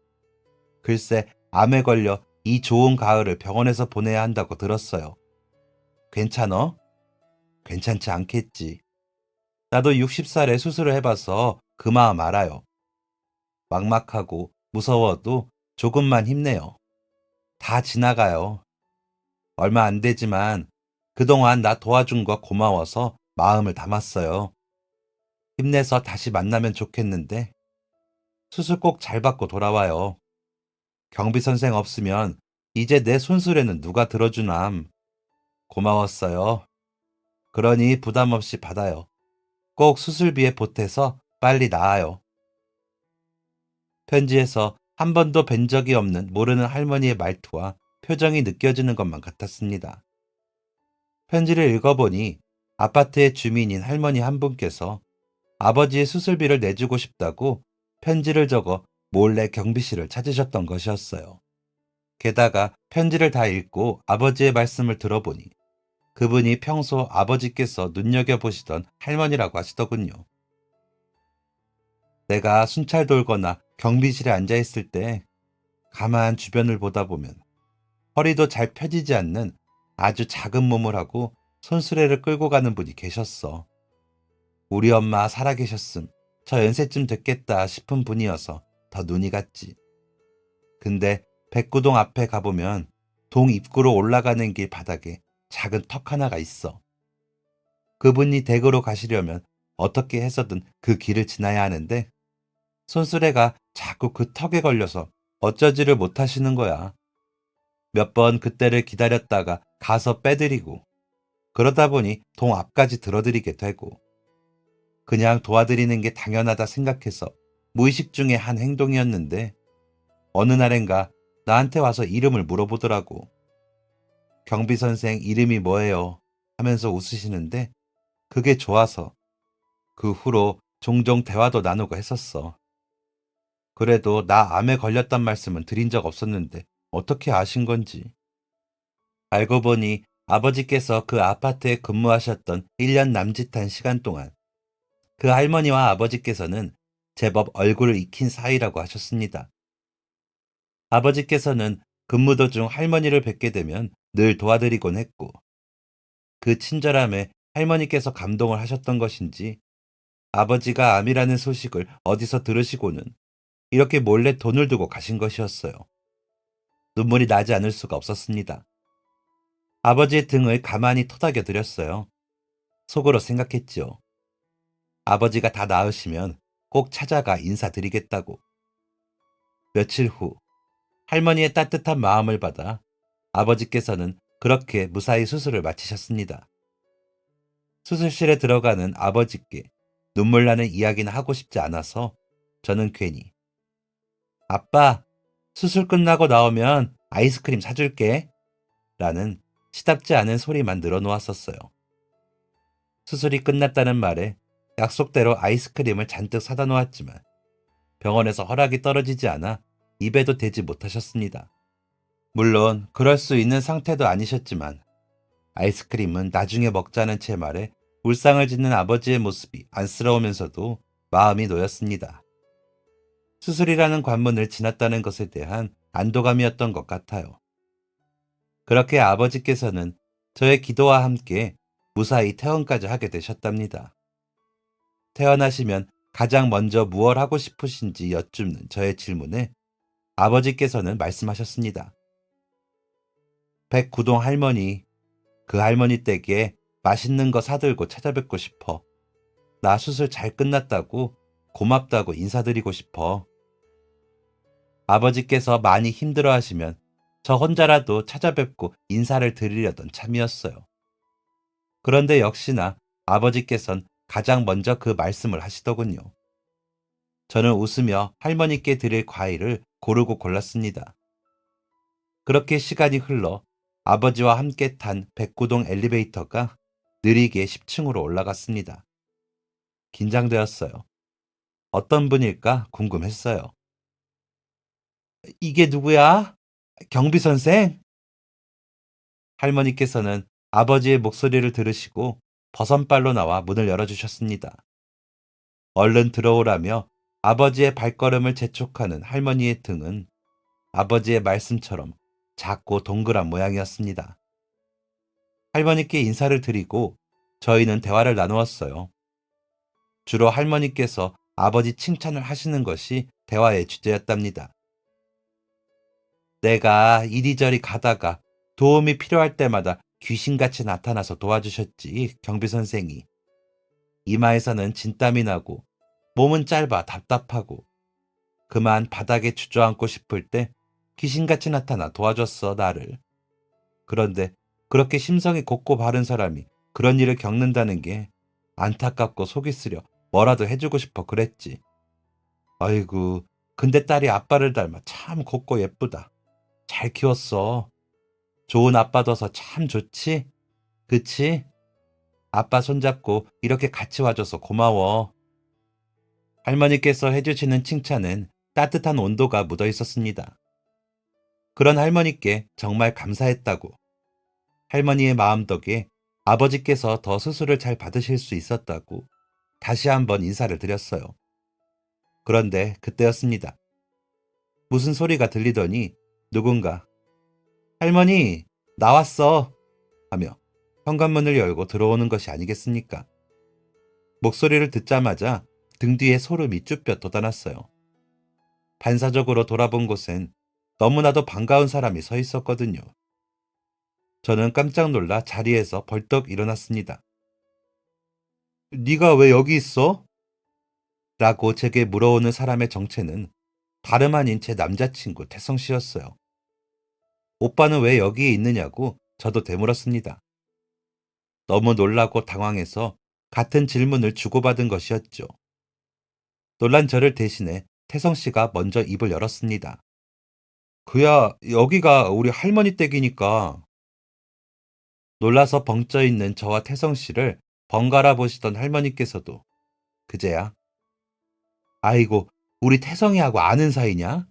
A: 글쎄, 암에 걸려 이 좋은 가을을 병원에서 보내야 한다고 들었어요. 괜찮어? 괜찮지 않겠지. 나도 60살에 수술을 해봐서 그 마음 알아요. 막막하고 무서워도 조금만 힘내요. 다 지나가요. 얼마 안 되지만 그동안 나 도와준 거 고마워서 마음을 담았어요. 힘내서 다시 만나면 좋겠는데 수술 꼭 잘 받고 돌아와요. 경비 선생 없으면 이제 내 손수레는 누가 들어주남. 고마웠어요. 그러니 부담 없이 받아요. 꼭 수술비에 보태서 빨리 나아요. 편지에서 한 번도 뵌 적이 없는 모르는 할머니의 말투와 표정이 느껴지는 것만 같았습니다. 편지를 읽어보니 아파트의 주민인 할머니 한 분께서 아버지의 수술비를 내주고 싶다고 편지를 적어 몰래 경비실을 찾으셨던 것이었어요. 게다가 편지를 다 읽고 아버지의 말씀을 들어보니 그분이 평소 아버지께서 눈여겨보시던 할머니라고 하시더군요. 내가 순찰 돌거나 경비실에 앉아있을 때 가만 주변을 보다 보면 허리도 잘 펴지지 않는 아주 작은 몸을 하고 손수레를 끌고 가는 분이 계셨어. 우리 엄마 살아계셨음 저 연세쯤 됐겠다 싶은 분이어서 더 눈이 갔지. 근데 백구동 앞에 가보면 동 입구로 올라가는 길 바닥에 작은 턱 하나가 있어. 그분이 댁으로 가시려면 어떻게 해서든 그 길을 지나야 하는데 손수레가 자꾸 그 턱에 걸려서 어쩌지를 못하시는 거야. 몇 번 그때를 기다렸다가 가서 빼드리고 그러다 보니 동 앞까지 들어드리게 되고 그냥 도와드리는 게 당연하다 생각해서 무의식 중에 한 행동이었는데 어느 날엔가 나한테 와서 이름을 물어보더라고. 경비 선생 이름이 뭐예요? 하면서 웃으시는데 그게 좋아서 그 후로 종종 대화도 나누고 했었어. 그래도 나 암에 걸렸단 말씀은 드린 적 없었는데 어떻게 아신 건지. 알고 보니 아버지께서 그 아파트에 근무하셨던 1년 남짓한 시간 동안 그 할머니와 아버지께서는 제법 얼굴을 익힌 사이라고 하셨습니다. 아버지께서는 근무 도중 할머니를 뵙게 되면 늘 도와드리곤 했고 그 친절함에 할머니께서 감동을 하셨던 것인지 아버지가 암이라는 소식을 어디서 들으시고는 이렇게 몰래 돈을 두고 가신 것이었어요. 눈물이 나지 않을 수가 없었습니다. 아버지의 등을 가만히 토닥여 드렸어요. 속으로 생각했지요. 아버지가 다 나으시면 꼭 찾아가 인사드리겠다고. 며칠 후 할머니의 따뜻한 마음을 받아 아버지께서는 그렇게 무사히 수술을 마치셨습니다. 수술실에 들어가는 아버지께 눈물 나는 이야기는 하고 싶지 않아서 저는 괜히 아빠, 수술 끝나고 나오면 아이스크림 사줄게 라는 시답지 않은 소리만 늘어놓았었어요. 수술이 끝났다는 말에 약속대로 아이스크림을 잔뜩 사다 놓았지만 병원에서 허락이 떨어지지 않아 입에도 대지 못하셨습니다. 물론 그럴 수 있는 상태도 아니셨지만 아이스크림은 나중에 먹자는 제 말에 울상을 짓는 아버지의 모습이 안쓰러우면서도 마음이 놓였습니다. 수술이라는 관문을 지났다는 것에 대한 안도감이었던 것 같아요. 그렇게 아버지께서는 저의 기도와 함께 무사히 퇴원까지 하게 되셨답니다. 퇴원하시면 가장 먼저 무얼 하고 싶으신지 여쭙는 저의 질문에 아버지께서는 말씀하셨습니다. 백구동 할머니, 그 할머니 댁에 맛있는 거 사들고 찾아뵙고 싶어. 나 수술 잘 끝났다고 고맙다고 인사드리고 싶어. 아버지께서 많이 힘들어 하시면 저 혼자라도 찾아뵙고 인사를 드리려던 참이었어요. 그런데 역시나 아버지께선 가장 먼저 그 말씀을 하시더군요. 저는 웃으며 할머니께 드릴 과일을 고르고 골랐습니다. 그렇게 시간이 흘러 아버지와 함께 탄 백구동 엘리베이터가 느리게 10층으로 올라갔습니다. 긴장되었어요. 어떤 분일까 궁금했어요. 이게 누구야? 경비 선생? 할머니께서는 아버지의 목소리를 들으시고 버선발로 나와 문을 열어주셨습니다. 얼른 들어오라며 아버지의 발걸음을 재촉하는 할머니의 등은 아버지의 말씀처럼 작고 동그란 모양이었습니다. 할머니께 인사를 드리고 저희는 대화를 나누었어요. 주로 할머니께서 아버지 칭찬을 하시는 것이 대화의 주제였답니다. 내가 이리저리 가다가 도움이 필요할 때마다 귀신같이 나타나서 도와주셨지, 경비 선생이. 이마에서는 진땀이 나고 몸은 짧아 답답하고 그만 바닥에 주저앉고 싶을 때 귀신같이 나타나 도와줬어, 나를. 그런데 그렇게 심성이 곱고 바른 사람이 그런 일을 겪는다는 게 안타깝고 속이 쓰려 뭐라도 해주고 싶어 그랬지. 아이고, 근데 딸이 아빠를 닮아 참 곱고 예쁘다. 잘 키웠어. 좋은 아빠 둬서 참 좋지? 그치? 아빠 손잡고 이렇게 같이 와줘서 고마워. 할머니께서 해주시는 칭찬은 따뜻한 온도가 묻어 있었습니다. 그런 할머니께 정말 감사했다고. 할머니의 마음 덕에 아버지께서 더 수술을 잘 받으실 수 있었다고 다시 한번 인사를 드렸어요. 그런데 그때였습니다. 무슨 소리가 들리더니 누군가 할머니, 나왔어! 하며 현관문을 열고 들어오는 것이 아니겠습니까? 목소리를 듣자마자 등 뒤에 소름이 쭈뼛 돋아났어요. 반사적으로 돌아본 곳엔 너무나도 반가운 사람이 서 있었거든요. 저는 깜짝 놀라 자리에서 벌떡 일어났습니다. 네가 왜 여기 있어? 라고 제게 물어오는 사람의 정체는 다름 아닌 제 남자친구 태성 씨였어요. 오빠는 왜 여기에 있느냐고 저도 되물었습니다. 너무 놀라고 당황해서 같은 질문을 주고받은 것이었죠. 놀란 저를 대신해 태성 씨가 먼저 입을 열었습니다. 그야 여기가 우리 할머니 댁이니까. 놀라서 벙쪄 있는 저와 태성 씨를 번갈아 보시던 할머니께서도 그제야 아이고, 우리 태성이하고 아는 사이냐?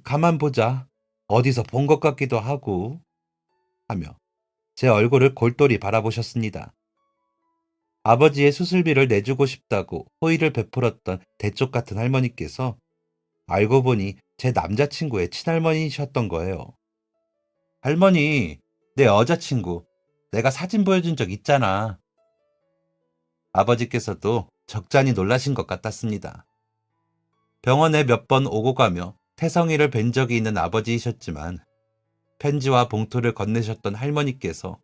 A: 가만 보자. 어디서 본 것 같기도 하고 하며 제 얼굴을 골똘히 바라보셨습니다. 아버지의 수술비를 내주고 싶다고 호의를 베풀었던 대쪽 같은 할머니께서 알고 보니 제 남자친구의 친할머니셨던 거예요. 할머니, 내 여자친구. 내가 사진 보여준 적 있잖아. 아버지께서도 적잖이 놀라신 것 같았습니다. 병원에 몇 번 오고 가며 태성이를 뵌 적이 있는 아버지이셨지만 편지와 봉투를 건네셨던 할머니께서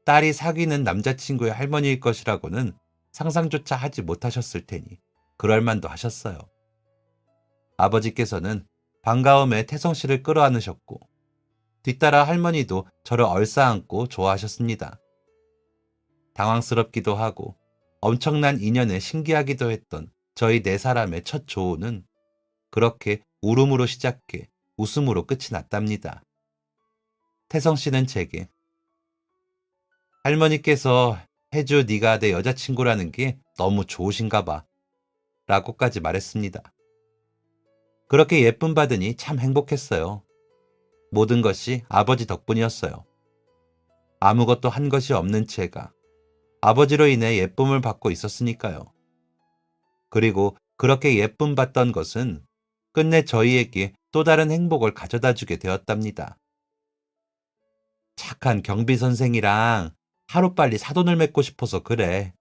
A: 딸이 사귀는 남자친구의 할머니일 것이라고는 상상조차 하지 못하셨을 테니 그럴 만도 하셨어요. 아버지께서는 반가움에 태성 씨를 끌어안으셨고 뒤따라 할머니도 저를 얼싸안고 좋아하셨습니다. 당황스럽기도 하고 엄청난 인연에 신기하기도 했던 저희 네 사람의 첫 조우는 그렇게 울음으로 시작해 웃음으로 끝이 났답니다. 태성 씨는 제게 할머니께서 해주 네가 내 여자친구라는 게 너무 좋으신가 봐 라고까지 말했습니다. 그렇게 예쁨 받으니 참 행복했어요. 모든 것이 아버지 덕분이었어요. 아무것도 한 것이 없는 제가 아버지로 인해 예쁨을 받고 있었으니까요. 그리고 그렇게 예쁨 받던 것은 끝내 저희에게 또 다른 행복을 가져다 주게 되었답니다. 착한 경비 선생이랑 하루빨리 사돈을 맺고 싶어서 그래.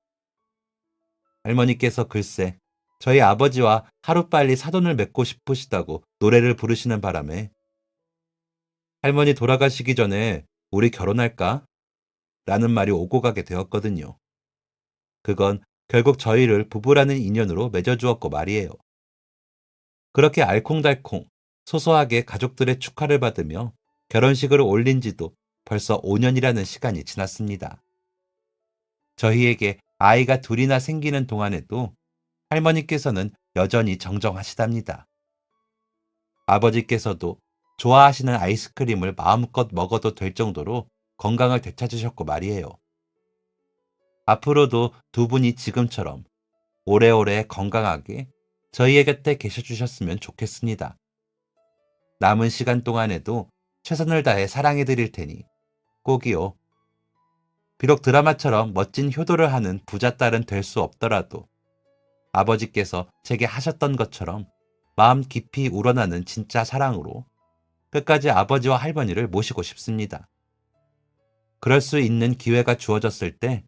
A: 할머니께서 글쎄 저희 아버지와 하루빨리 사돈을 맺고 싶으시다고 노래를 부르시는 바람에 할머니 돌아가시기 전에 우리 결혼할까? 라는 말이 오고 가게 되었거든요. 그건 결국 저희를 부부라는 인연으로 맺어주었고 말이에요. 그렇게 알콩달콩 소소하게 가족들의 축하를 받으며 결혼식을 올린 지도 벌써 5년이라는 시간이 지났습니다. 저희에게 아이가 둘이나 생기는 동안에도 할머니께서는 여전히 정정하시답니다. 아버지께서도 좋아하시는 아이스크림을 마음껏 먹어도 될 정도로 건강을 되찾으셨고 말이에요. 앞으로도 두 분이 지금처럼 오래오래 건강하게 저희의 곁에 계셔주셨으면 좋겠습니다. 남은 시간 동안에도 최선을 다해 사랑해드릴 테니 꼭이요. 비록 드라마처럼 멋진 효도를 하는 부잣딸은 될 수 없더라도 아버지께서 제게 하셨던 것처럼 마음 깊이 우러나는 진짜 사랑으로 끝까지 아버지와 할머니를 모시고 싶습니다. 그럴 수 있는 기회가 주어졌을 때,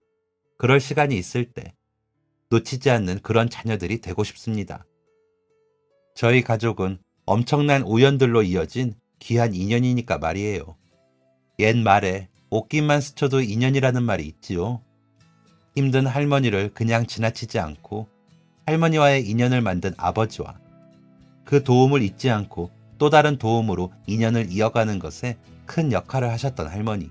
A: 그럴 시간이 있을 때 놓치지 않는 그런 자녀들이 되고 싶습니다. 저희 가족은 엄청난 우연들로 이어진 귀한 인연이니까 말이에요. 옛말에 옷깃만 스쳐도 인연이라는 말이 있지요. 힘든 할머니를 그냥 지나치지 않고 할머니와의 인연을 만든 아버지와 그 도움을 잊지 않고 또 다른 도움으로 인연을 이어가는 것에 큰 역할을 하셨던 할머니.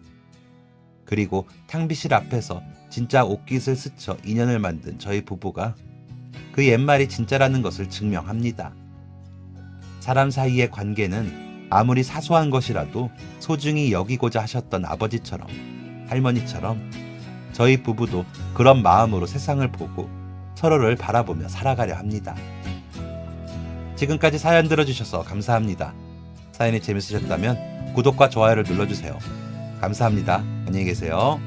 A: 그리고 탕비실 앞에서 진짜 옷깃을 스쳐 인연을 만든 저희 부부가 그 옛말이 진짜라는 것을 증명합니다. 사람 사이의 관계는 아무리 사소한 것이라도 소중히 여기고자 하셨던 아버지처럼, 할머니처럼 저희 부부도 그런 마음으로 세상을 보고 서로를 바라보며 살아가려 합니다. 지금까지 사연 들어주셔서 감사합니다. 사연이 재밌으셨다면 구독과 좋아요를 눌러주세요. 감사합니다. 안녕히 계세요.